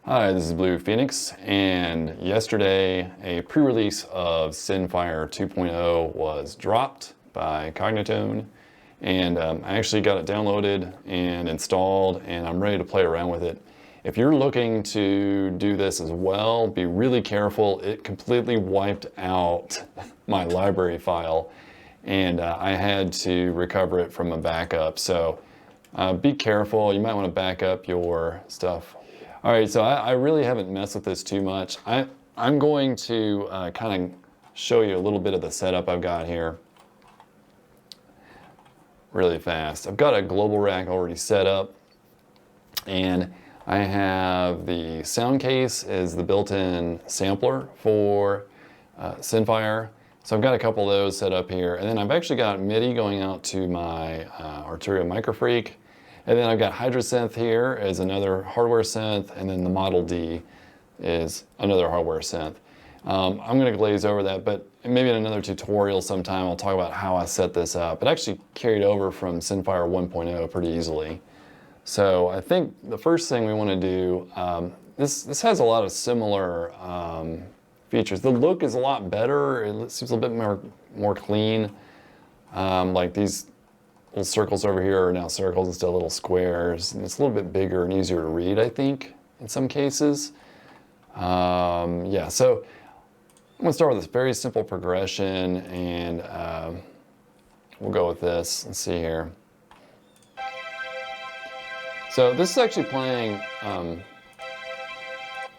Hi, this is Blue Phoenix, and yesterday a pre-release of Synfire 2.0 was dropped by Cognitone, and I actually got it downloaded and installed, and I'm ready to play around with it. If you're looking to do this as well, be really careful. It completely wiped out my library file, and I had to recover it from a backup. So be careful. You might want to back up your stuff. All right, so I really haven't messed with this too much. I'm going to kind of show you a little bit of the setup I've got here really fast. I've got a global rack already set up, and I have the sound case as the built-in sampler for Synfire. So I've got a couple of those set up here, and then I've actually got MIDI going out to my Arturia Microfreak. And then I've got Hydrosynth here as another hardware synth, and then the Model D is another hardware synth. I'm going to glaze over that, but maybe in another tutorial sometime I'll talk about how I set this up. It actually carried over from Synfire 1.0 pretty easily. So I think the first thing we want to do, this has a lot of similar features. The look is a lot better. It seems a bit more clean. Like these little circles over here are now circles instead of little squares. And it's a little bit bigger and easier to read, I think, in some cases. Yeah, so I'm going to start with this very simple progression, and we'll go with this. Let's see here. So this is actually playing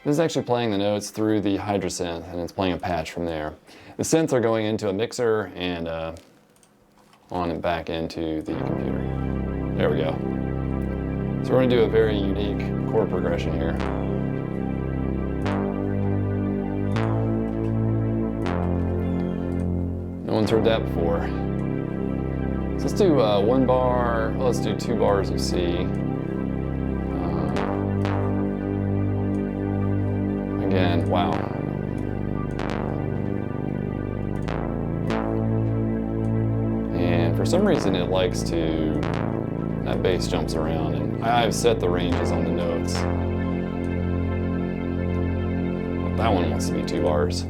the notes through the Hydrosynth, and it's playing a patch from there. The synths are going into a mixer and on and back into the computer. There we go. So we're going to do a very unique chord progression here. No one's heard that before. So let's do one bar, let's do 2 bars of C. Again, wow. For some reason it likes to, that bass jumps around, and I've set the ranges on the notes. But that one wants to be 2 bars.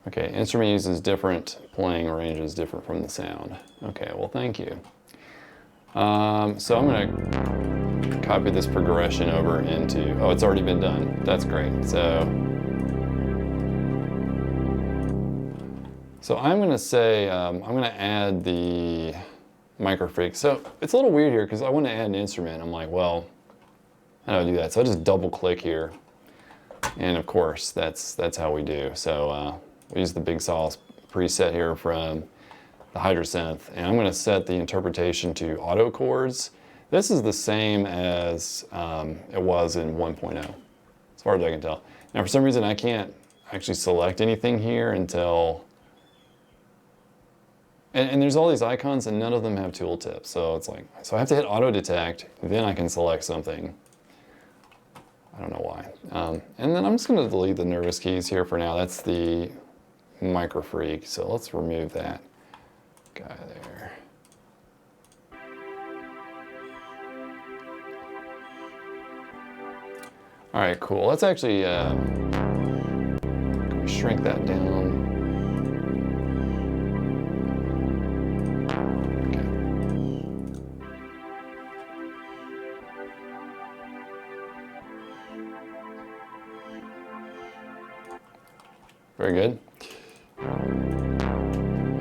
Okay, instrument uses different playing ranges, different from the sound. Okay, well thank you. So I'm gonna copy this progression over into, oh, it's already been done. That's great. So I'm going to say, I'm going to add the Microfreak. So it's a little weird here because I want to add an instrument. I'm like, well, how do I do that? So I just double click here. And of course, that's how we do. So we use the Big Sauce preset here from the Hydrosynth. And I'm going to set the interpretation to auto chords. This is the same as it was in 1.0, as far as I can tell. Now, for some reason, I can't actually select anything here until... And there's all these icons, and none of them have tooltips. So it's like, so I have to hit auto detect, then I can select something. I don't know why. And then I'm just going to delete the nervous keys here for now. That's the Microfreak. So let's remove that guy there. All right, cool. Let's actually shrink that down. Very good.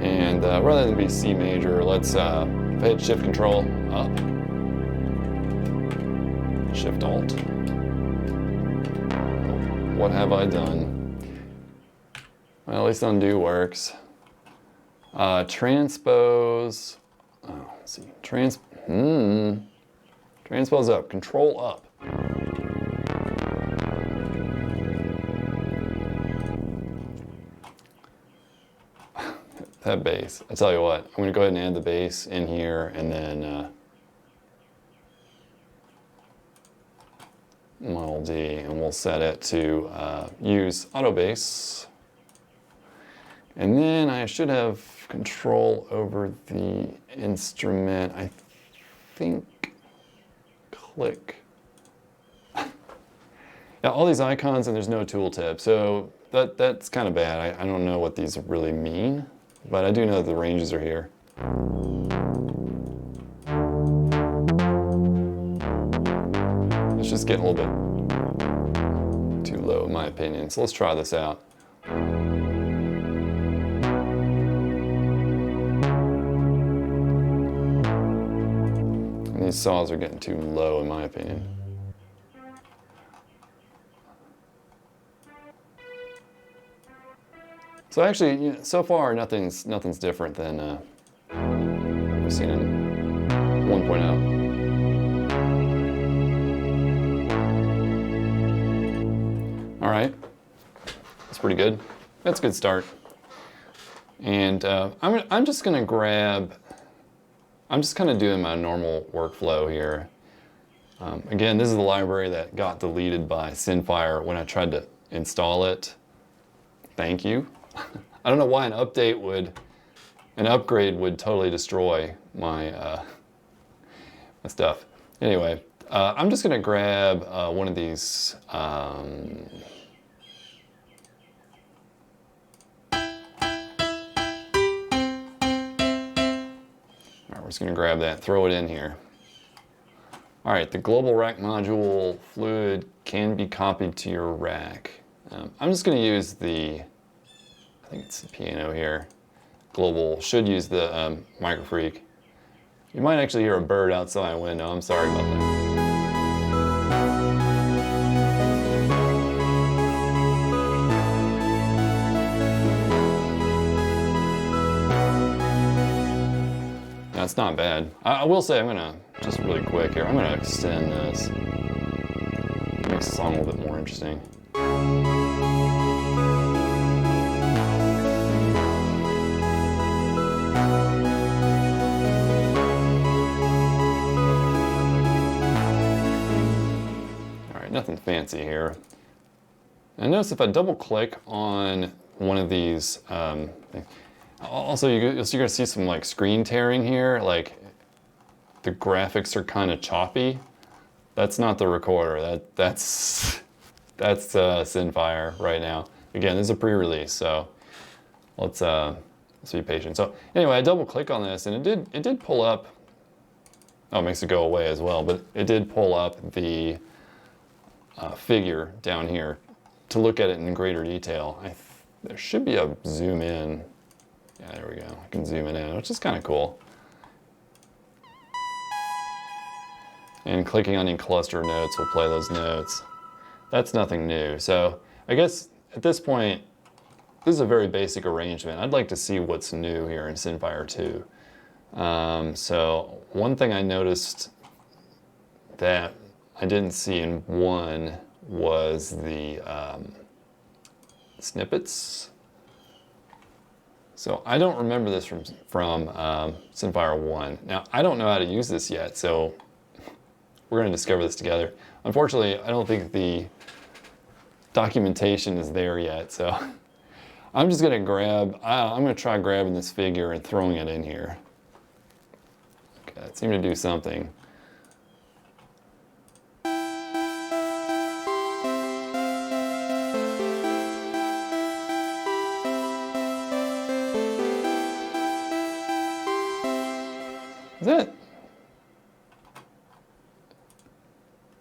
And rather than be C major, let's if I hit Shift Control up, Shift Alt. What have I done? Well, at least undo works. Transpose. Oh, let's see. Transpose up. Control up. That bass. I tell you what, I'm going to go ahead and add the bass in here, and then Model D, and we'll set it to use auto bass. And then I should have control over the instrument. I think click Got all these icons and there's no tooltip, so that's kind of bad. I don't know what these really mean, but I do know that the ranges are here. It's just getting a little bit too low in my opinion, so let's try this out. And these saws are getting too low in my opinion. So actually, you know, so far nothing's different than we've seen in 1.0. All right, that's pretty good. That's a good start. And I'm just gonna grab. I'm just kind of doing my normal workflow here. Again, this is the library that got deleted by Synfire when I tried to install it. Thank you. I don't know why an upgrade would totally destroy my my stuff. Anyway, I'm just gonna grab one of these. All right, we're just gonna grab that, throw it in here. All right, the global rack module fluid can be copied to your rack. I'm just gonna use the, I think it's the piano here. Global should use the Microfreak. You might actually hear a bird outside my window. I'm sorry about that. That's not bad. I will say, I'm gonna, just really quick here, I'm gonna extend this. It makes the song a little bit more interesting. Nothing fancy here. And notice if I double click on one of these, also you're gonna see some like screen tearing here, like the graphics are kind of choppy. That's not the recorder, that's Synfire right now. Again, this is a pre-release, so let's be patient. So anyway, I double click on this and it did pull up, oh, it makes it go away as well, but it did pull up the figure down here to look at it in greater detail. There should be a zoom in. Yeah, there we go. I can zoom it in, which is kind of cool. And clicking on any cluster notes will play those notes. That's nothing new. So I guess at this point, this is a very basic arrangement. I'd like to see what's new here in Synfire 2. So one thing I noticed that I didn't see in 1 was the snippets. So I don't remember this from Synfire 1. Now, I don't know how to use this yet, so we're going to discover this together. Unfortunately, I don't think the documentation is there yet, so I'm just going to grab, I'm going to try grabbing this figure and throwing it in here. Okay, that seemed to do something.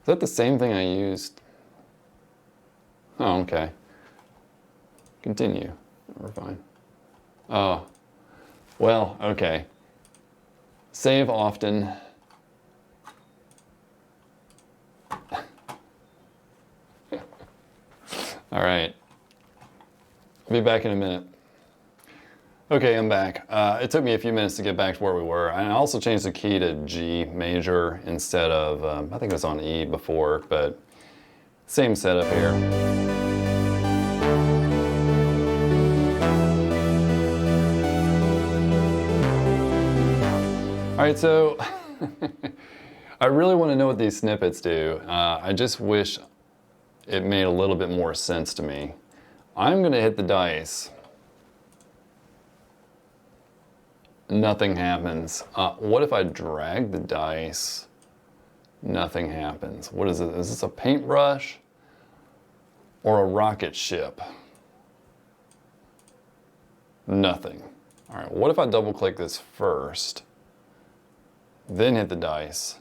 Is that the same thing I used? Oh, okay. Continue. We're fine. Oh, well, okay. Save often. All right. I'll be back in a minute. Okay, I'm back. It took me a few minutes to get back to where we were. I also changed the key to G major instead of, I think it was on E before, but same setup here. All right, so I really want to know what these snippets do. I just wish it made a little bit more sense to me. I'm gonna hit the dice. Nothing happens. What if I drag the dice? Nothing happens. What is it? Is this a paintbrush? or a rocket ship? Nothing. All right, what if I double click this first, then hit the dice?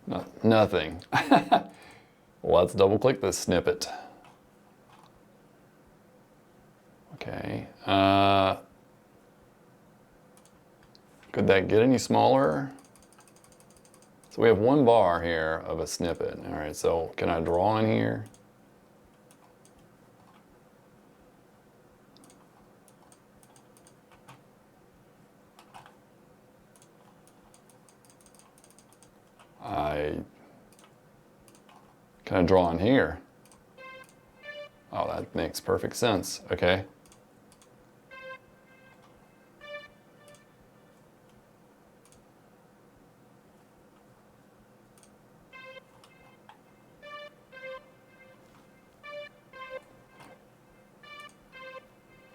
No, nothing. Let's double click this snippet. Okay. Could that get any smaller? So we have one bar here of a snippet. All right, so can I draw in here? Can I draw in here? Oh, that makes perfect sense. Okay.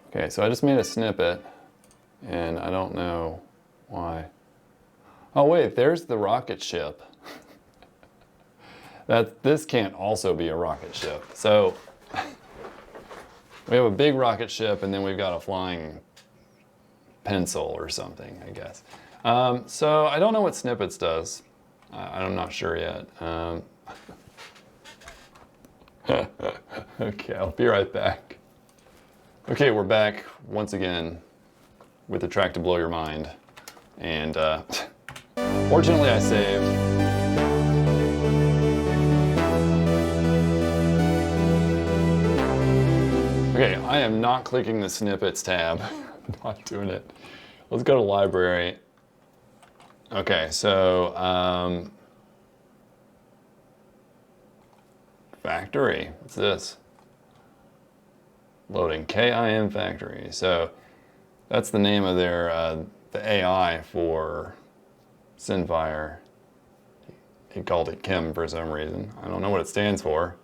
Okay, so I just made a snippet, and I don't know why. Oh wait, there's the rocket ship. This can't also be a rocket ship. So we have a big rocket ship, and then we've got a flying pencil or something, I guess. So I don't know what Snippets does. I'm not sure yet. Okay, I'll be right back. Okay, we're back once again with a track to blow your mind. And fortunately I saved. Okay, I am not clicking the Snippets tab. Not doing it. Let's go to library. Okay, so factory. What's this? Loading KIM factory. So that's the name of their the AI for Synfire. He called it Kim for some reason. I don't know what it stands for.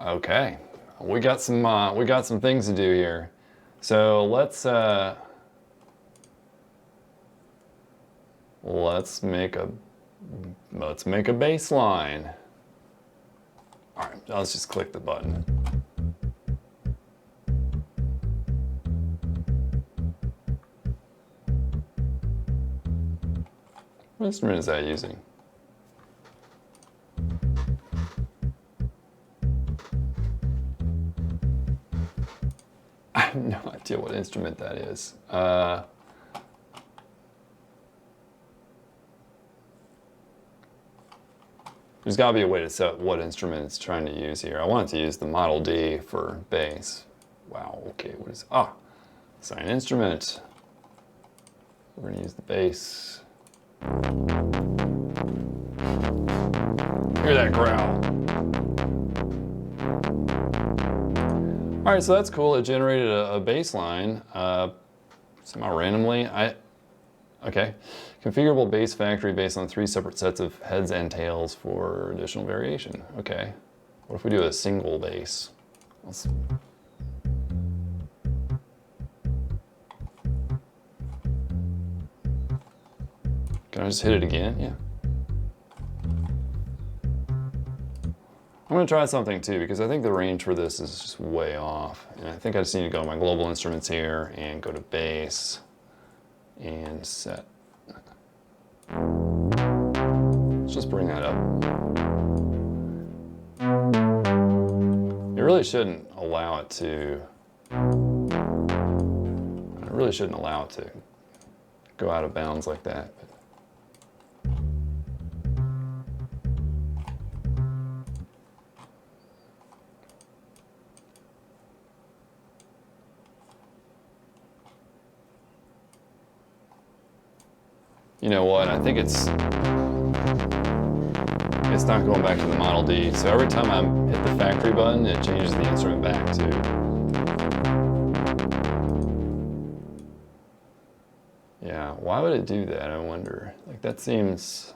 Okay, we got some things to do here. So let's make a bass line. All right, let's just click the button. What instrument is that using? I have no idea what instrument that is. There's got to be a way to set what instrument it's trying to use here. I want it to use the Model D for bass. Wow, okay, what is, assign instrument. We're going to use the bass. Hear that growl. All right, so that's cool. It generated a bass line somehow randomly. Okay. Configurable bass factory based on 3 separate sets of heads and tails for additional variation. Okay. What if we do a single bass? Can I just hit it again? Yeah. I'm gonna try something too, because I think the range for this is just way off. And I think I just need to go to my global instruments here and go to bass and set. Let's just bring that up. You really shouldn't allow it to, I really shouldn't allow it to go out of bounds like that. You know what, I think it's not going back to the Model D. So every time I hit the factory button, it changes the instrument back to. Yeah, why would it do that, I wonder? Like that seems,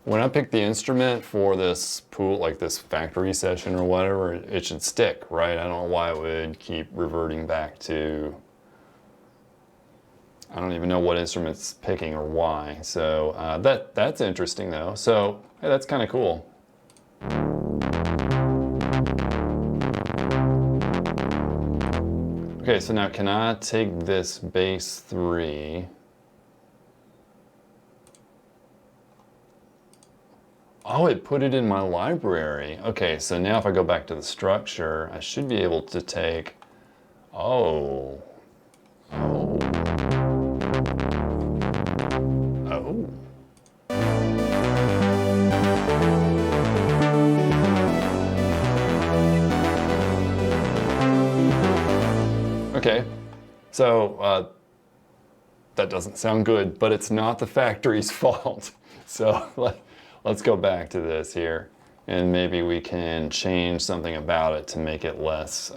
when I pick the instrument for this pool, like this factory session or whatever, it should stick, right? I don't know why it would keep reverting back to I don't even know what instrument it's picking or why. So that's interesting though. So hey, that's kind of cool. Okay, so now can I take this bass 3? Oh, it put it in my library. Okay, so now if I go back to the structure, I should be able to take, oh. Oh. Oh. Okay, so that doesn't sound good, but it's not the factory's fault. So let's go back to this here, and maybe we can change something about it to make it less,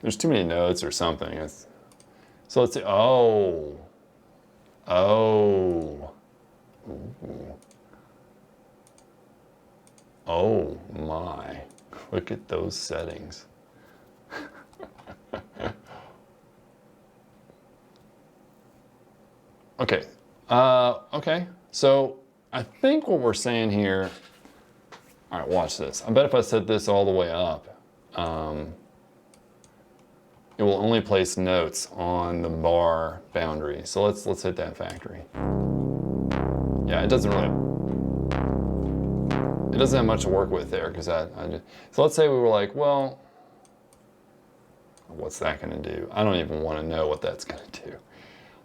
there's too many notes or something. So let's see, oh. Oh. Ooh. Oh my, look at those settings. Okay, okay, so I think what we're saying here, all right, watch this. I bet if I set this all the way up, it will only place notes on the bar boundary. So let's hit that factory. Yeah, it doesn't have much to work with there, because so let's say we were like, well, what's that going to do? I don't even want to know what that's going to do.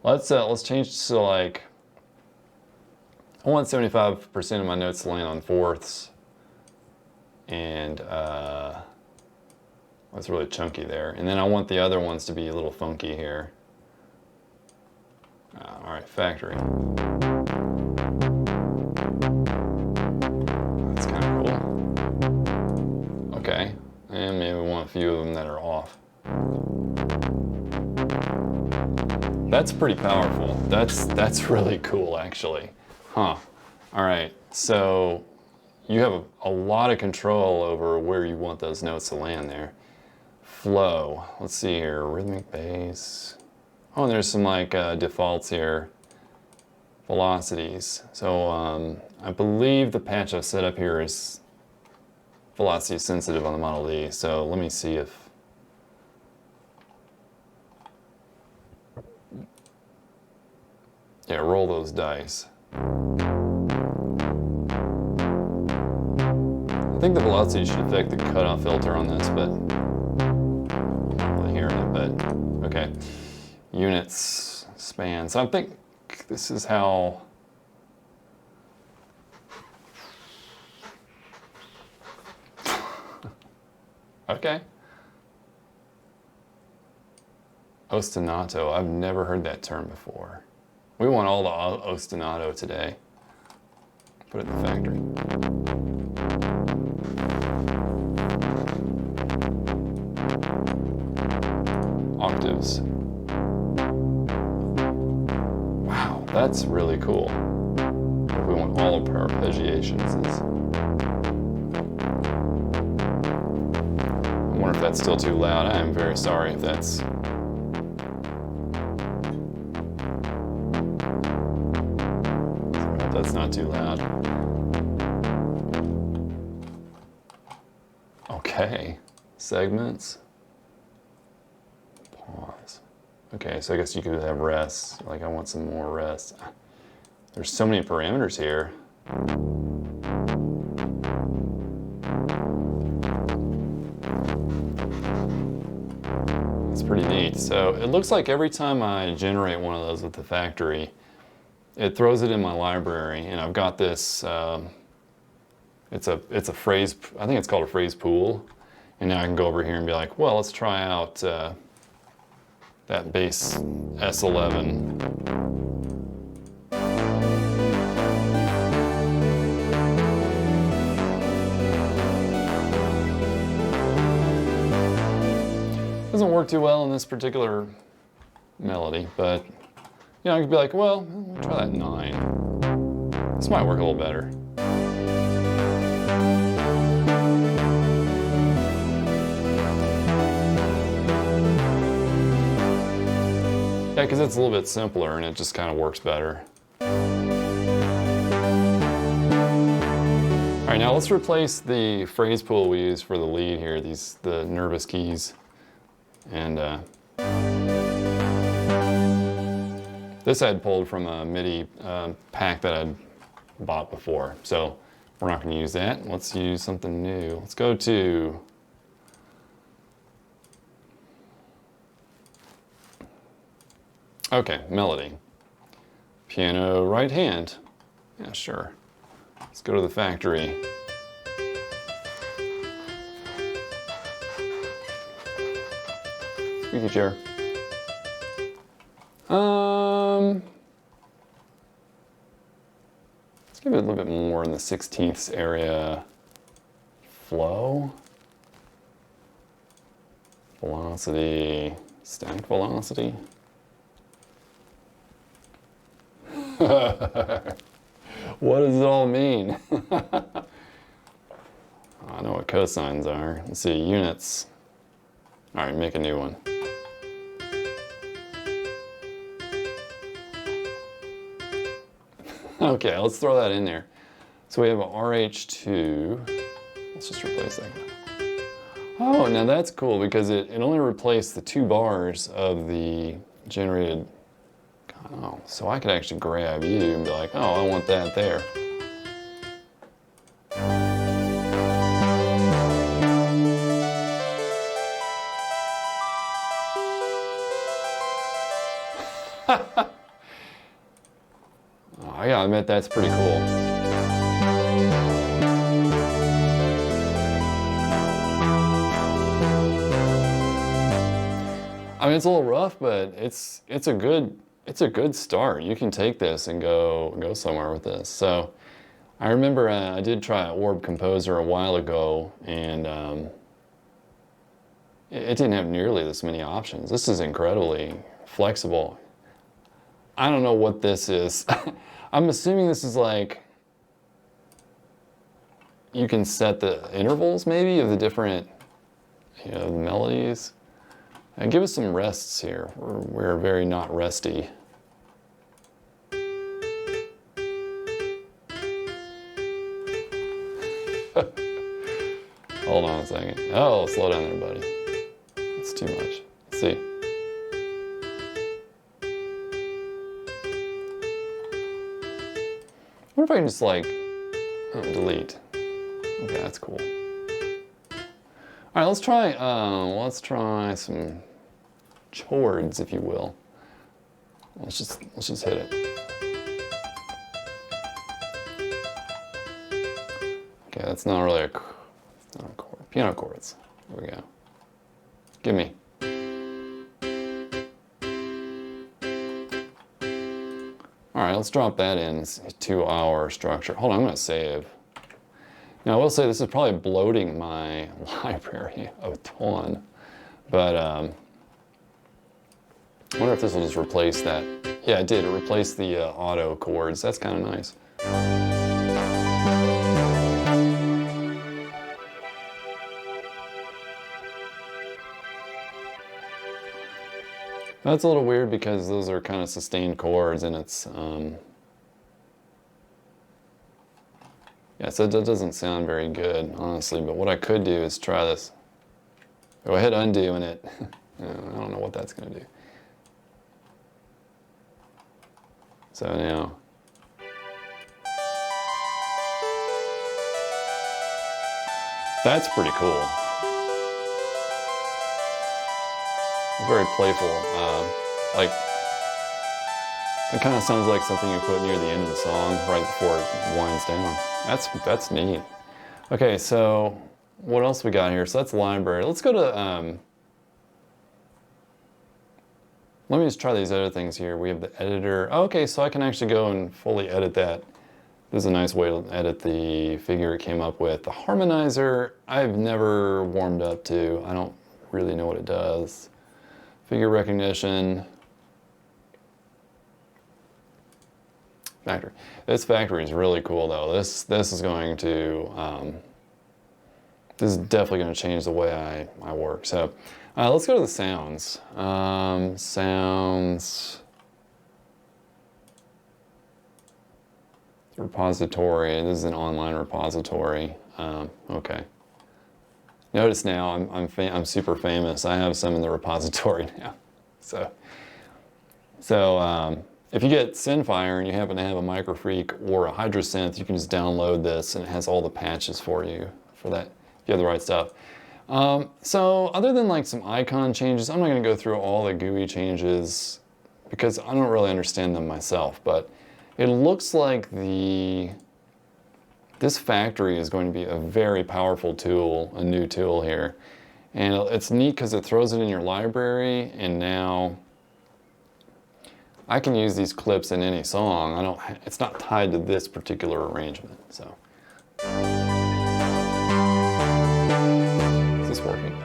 Let's change to like, I want 75% of my notes to land on fourths, and that's really chunky there. And then I want the other ones to be a little funky here. All right, factory. That's kind of cool. Okay, and maybe we want a few of them that are off. That's pretty powerful. That's really cool, actually. Huh. All right, so you have a lot of control over where you want those notes to land there. Flow, let's see here, rhythmic bass. Oh, and there's some like defaults here. Velocities. So I believe the patch I've set up here is velocity sensitive on the Model D. So let me see if, yeah, roll those dice. I think the velocity should affect the cutoff filter on this, but I'm not really hearing it, but okay. Units, span. So I think this is how, okay. Ostinato, I've never heard that term before. We want all the ostinato today. Put it in the factory. Octaves. Wow, that's really cool. We want all of our arpeggiations. I wonder if that's still too loud. I am very sorry if that's... That's not too loud. Okay, segments. Pause. Okay, so I guess you could have rests. Like, I want some more rests. There's so many parameters here. It's pretty neat. So it looks like every time I generate one of those with the factory, it throws it in my library, and I've got this, it's a phrase, I think it's called a phrase pool. And now I can go over here and be like, well, let's try out that bass S11. Doesn't work too well in this particular melody, but you know, I could be like, well, we'll try that 9. This might work a little better. Yeah, because it's a little bit simpler and it just kind of works better. All right, now let's replace the phrase pool we used for the lead here, the nervous keys. And this I had pulled from a MIDI pack that I'd bought before. So we're not going to use that. Let's use something new. Let's go to melody. Piano right hand. Yeah, sure. Let's go to the factory. Squeaky chair. Let's give it a little bit more in the 16ths area. Flow. Velocity. Stack velocity. What does it all mean? I know what cosines are. Let's see, units. All right, make a new one. Okay, let's throw that in there. So we have a RH2. Let's just replace that. Oh, now that's cool because it only replaced the 2 bars of the generated. Oh, so I could actually grab you and be like, oh, I want that there. Oh, I gotta admit, that's pretty cool. I mean, it's a little rough, but it's a good start. You can take this and go somewhere with this. So I remember I did try Orb Composer a while ago, and it didn't have nearly this many options. This is incredibly flexible. I don't know what this is. I'm assuming this is like, you can set the intervals maybe of the different, the melodies. And give us some rests here. We're very not resty. Hold on a second. Oh, slow down there, buddy. It's too much. Let's see. I wonder if I can just like, delete. Okay, that's cool. All right, let's try some chords, if you will. Let's just hit it. Okay, that's not really a chord. Piano chords. There we go. Give me. All right, let's drop that in. It's a 2-hour structure. Hold on, I'm gonna save. Now, I will say this is probably bloating my library a ton, but I wonder if this will just replace that. Yeah, it did. It replaced the auto chords. That's kind of nice. That's a little weird because those are kind of sustained chords, and it's yeah, so that doesn't sound very good, honestly, but what I could do is try this. Go ahead, undo, and it, I don't know what that's going to do. So now, that's pretty cool. Very playful, like, it kind of sounds like something you put near the end of the song, right before it winds down. That's neat. Okay, so what else we got here? So that's library. Let's go to, let me just try these other things here. We have the editor. Oh, okay, so I can actually go and fully edit that. This is a nice way to edit the figure it came up with. The harmonizer, I've never warmed up to. I don't really know what it does. Figure recognition. Factory. This factory is really cool though. This is going to, this is definitely going to change the way I work. So Let's go to the sounds. Sounds repository. This is an online repository. Okay. Notice now I'm super famous. I have some in the repository now. So if you get Synfire and you happen to have a Microfreak or a Hydrosynth, you can just download this and it has all the patches for you for that, if you have the right stuff. So other than like some icon changes, I'm not going to go through all the GUI changes because I don't really understand them myself, but it looks like this factory is going to be a very powerful tool, a new tool here. And it's neat because it throws it in your library, and now I can use these clips in any song. It's not tied to this particular arrangement, so. Is this working?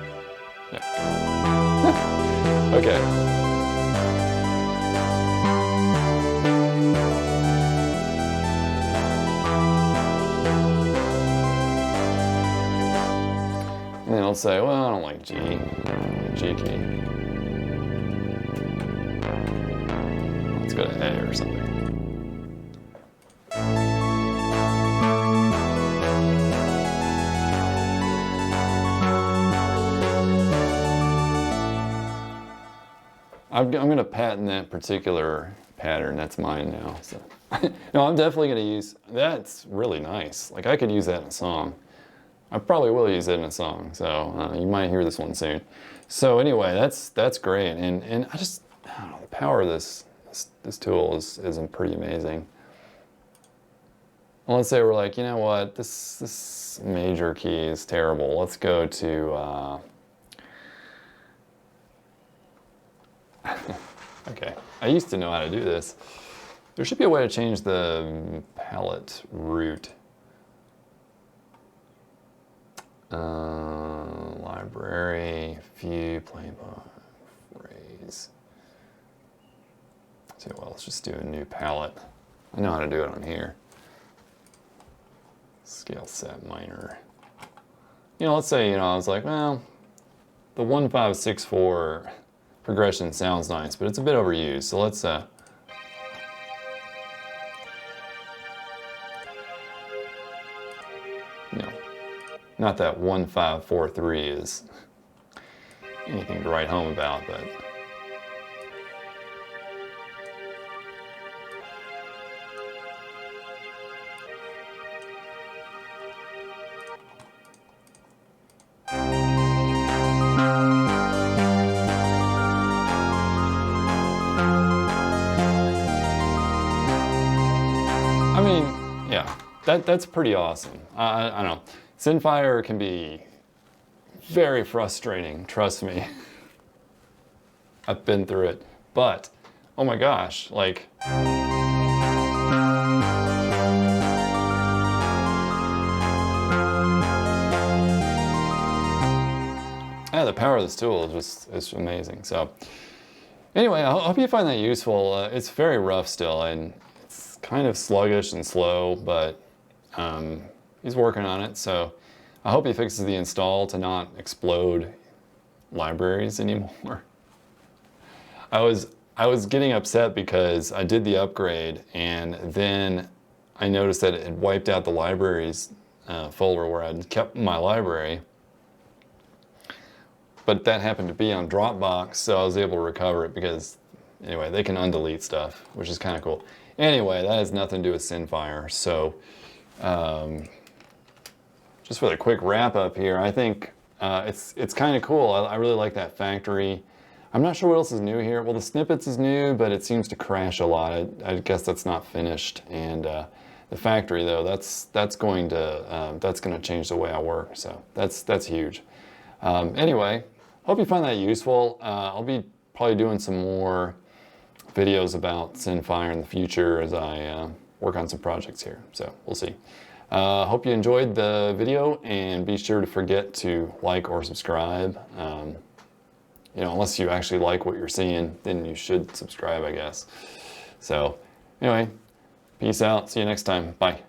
Yeah. Okay. And then I'll say, well, I don't like G key. Let's go to A or something. I'm going to patent that particular pattern. That's mine now. So. No, I'm definitely going to use, that's really nice. Like I could use that in a song. I probably will use it in a song, so you might hear this one soon. So anyway, that's great, and I don't know, the power of this tool is pretty amazing. Well, let's say we're like, you know what, this major key is terrible. Let's go to okay. I used to know how to do this. There should be a way to change the palette root. Library, view, play bar, phrase. So, well, let's just do a new palette. I know how to do it on here. Scale set minor. You know, let's say, I was like, well, the 1-5-6-4 progression sounds nice, but it's a bit overused. So let's not that 1-5-4-3 is anything to write home about, but I mean, yeah, that's pretty awesome. I don't know. Synfire can be very frustrating, trust me. I've been through it. But, oh my gosh, like... Yeah, the power of this tool is just amazing. So, anyway, I hope you find that useful. It's very rough still, and it's kind of sluggish and slow, but he's working on it, so I hope he fixes the install to not explode libraries anymore. I was getting upset because I did the upgrade and then I noticed that it had wiped out the libraries folder where I'd kept my library. But that happened to be on Dropbox, so I was able to recover it because, anyway, they can undelete stuff, which is kind of cool. Anyway, that has nothing to do with Synfire, so just for the quick wrap up here, I think it's kind of cool. I really like that factory. I'm not sure what else is new here. Well, the Snippets is new, but it seems to crash a lot. I guess that's not finished. And the factory, though, that's going to change the way I work. So that's huge. Anyway, hope you find that useful. I'll be probably doing some more videos about Synfire in the future as I work on some projects here. So we'll see. Hope you enjoyed the video, and be sure to forget to like or subscribe. Unless you actually like what you're seeing, then you should subscribe, I guess. So anyway, peace out. See you next time. Bye.